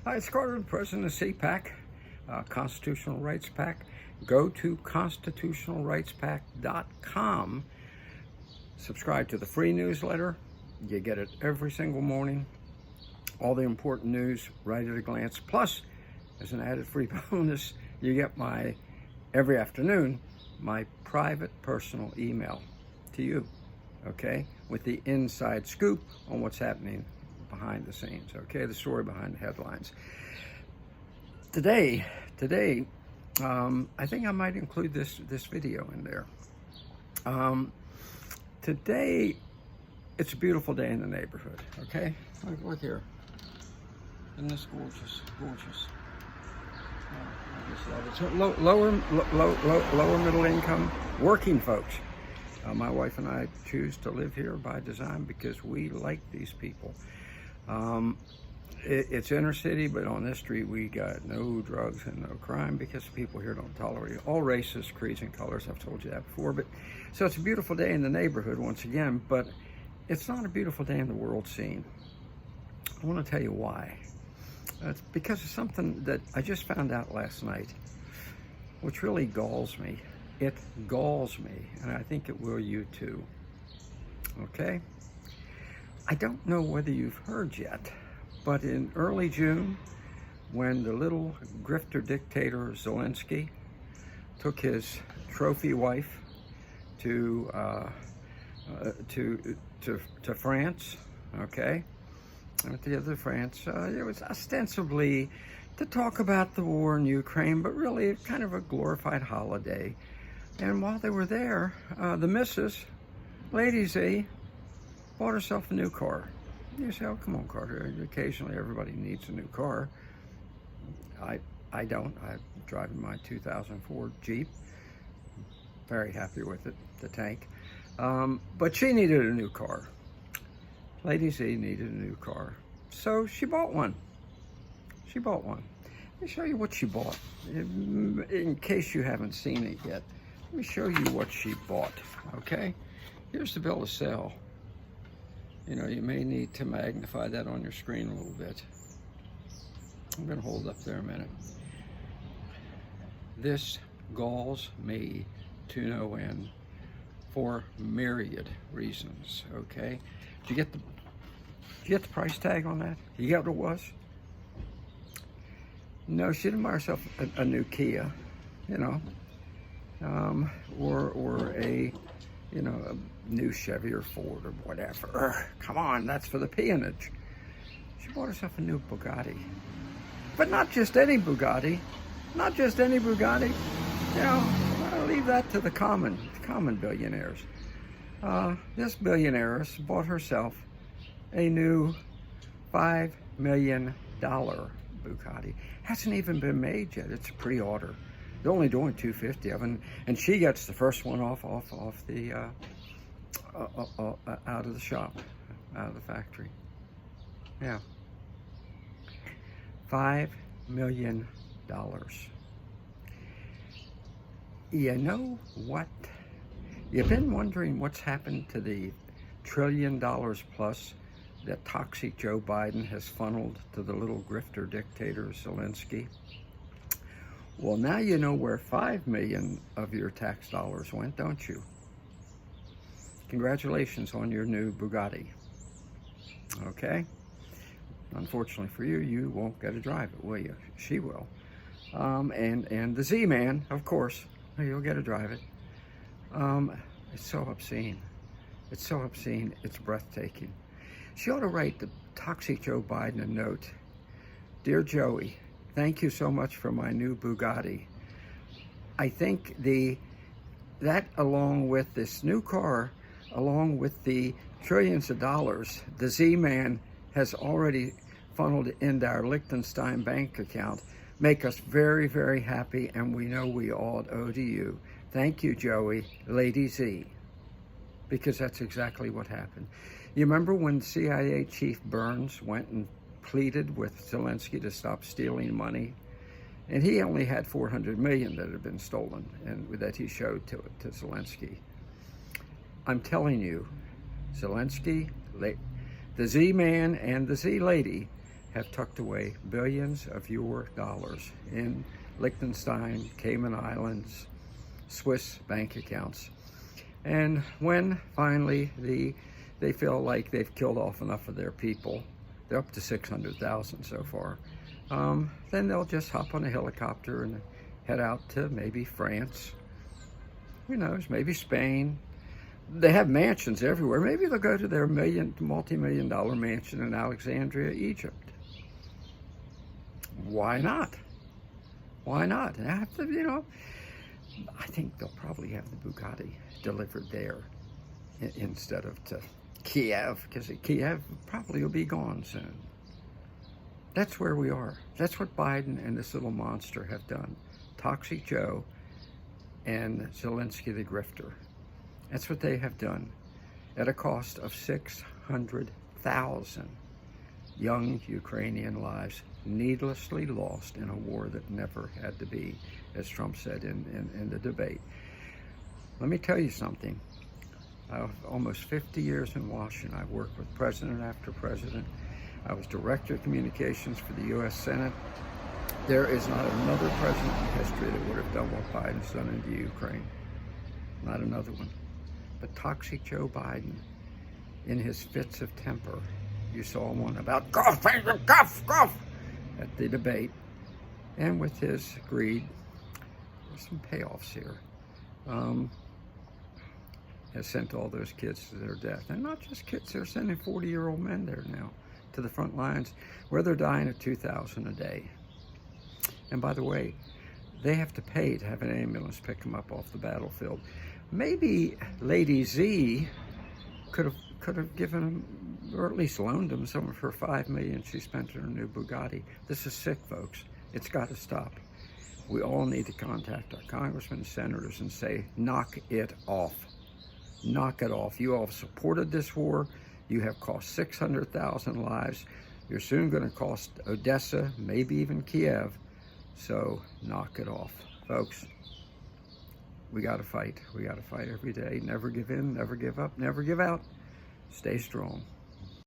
Hi, it's Carter, the president of CPAC, Constitutional Rights PAC. Go to constitutionalrightspac.com. Subscribe to the free newsletter. You get it every single morning. All the important news right at a glance. Plus, as an added free bonus, you get every afternoon, my private personal email to you, okay? With the inside scoop on what's happening behind the scenes, okay? The story behind the headlines. Today, I think I might include this video in there. Today, it's a beautiful day in the neighborhood, okay? Look here. Isn't this gorgeous? Gorgeous. I just love it. So lower middle income working folks. My wife and I choose to live here by design because we like these people. It's inner city, but on this street we got no drugs and no crime because people here don't tolerate all races, creeds, and colors. I've told you that before. But so it's a beautiful day in the neighborhood once again, but it's not a beautiful day in the world scene. I want to tell you why. It's because of something that I just found out last night, which really galls me. It galls me, and I think it will you too. Okay? I don't know whether you've heard yet, but in early June, when the little grifter dictator Zelensky took his trophy wife to France, okay? Went to France. It was ostensibly to talk about the war in Ukraine, but really kind of a glorified holiday. And while they were there, the missus, Lady Z, bought herself a new car. You say, oh, come on, Carter. Occasionally, everybody needs a new car. I don't. I'm driving my 2004 Jeep. Very happy with it, the tank. But she needed a new car. Lady Z needed a new car. So she bought one. She bought one. Let me show you what she bought. In case you haven't seen it yet, let me show you what she bought, okay? Here's the bill of sale. You know, you may need to magnify that on your screen a little bit. I'm gonna hold up there a minute. This galls me to no end for myriad reasons, okay? Did you get the price tag on that? You got what it was? No, she didn't buy herself a new Kia, you know, or a, you know, a new Chevy or Ford or whatever. Come on, that's for the peonage. She bought herself a new Bugatti, but not just any Bugatti, not just any Bugatti. You know, I'll leave that to the common billionaires. This billionaire bought herself a new $5 million Bugatti. Hasn't even been made yet. It's a pre-order. They're only doing 250 of them, and she gets the first one off the out of the shop, out of the factory. Yeah, $5 million. You know what? You've been wondering what's happened to the $1 trillion plus that toxic Joe Biden has funneled to the little grifter dictator Zelensky. Well, now you know where 5 million of your tax dollars went, don't you? Congratulations on your new Bugatti. Okay? Unfortunately for you, you won't get to drive it, will you? She will. And the Z-Man, of course, you'll get to drive it. It's so obscene. It's so obscene, it's breathtaking. She ought to write the toxic Joe Biden a note. Dear Joey, thank you so much for my new Bugatti. I think that along with this new car, along with the trillions of dollars the Z-Man has already funneled into our Liechtenstein bank account, make us very, very happy, and we know we all owe to you. Thank you, Joey, Lady Z. Because that's exactly what happened. You remember when CIA Chief Burns went and pleaded with Zelensky to stop stealing money? And he only had 400 million that had been stolen and that he showed to Zelensky. I'm telling you, Zelensky, the Z-Man and the Z-Lady have tucked away billions of your dollars in Liechtenstein, Cayman Islands, Swiss bank accounts. And when finally they feel like they've killed off enough of their people, they're up to 600,000 so far, then they'll just hop on a helicopter and head out to maybe France, who knows, maybe Spain. They have mansions everywhere. Maybe they'll go to their multi-million-dollar mansion in Alexandria, Egypt. Why not? Why not? I think they'll probably have the Bugatti delivered there instead of to Kiev, because Kiev probably will be gone soon. That's where we are. That's what Biden and this little monster have done. Toxic Joe and Zelensky the grifter. That's what they have done at a cost of 600,000 young Ukrainian lives needlessly lost in a war that never had to be, as Trump said in the debate. Let me tell you something. Almost 50 years in Washington. I've worked with president after president. I was director of communications for the U.S. Senate. There is not another president in history that would have done what Biden's done in the Ukraine. Not another one. But toxic Joe Biden, in his fits of temper, you saw one about golf at the debate, and with his greed, there's some payoffs here, has sent all those kids to their death. And not just kids, they're sending 40-year-old men there now to the front lines where they're dying at $2,000 a day. And by the way, they have to pay to have an ambulance pick them up off the battlefield. Maybe Lady Z could have given him, or at least loaned him, some of her $5 million she spent on her new Bugatti. This is sick, folks. It's got to stop. We all need to contact our congressmen and senators and say, knock it off. Knock it off. You all have supported this war. You have cost 600,000 lives. You're soon going to cost Odessa, maybe even Kiev. So knock it off, folks. We got to fight. We got to fight every day. Never give in, never give up, never give out. Stay strong.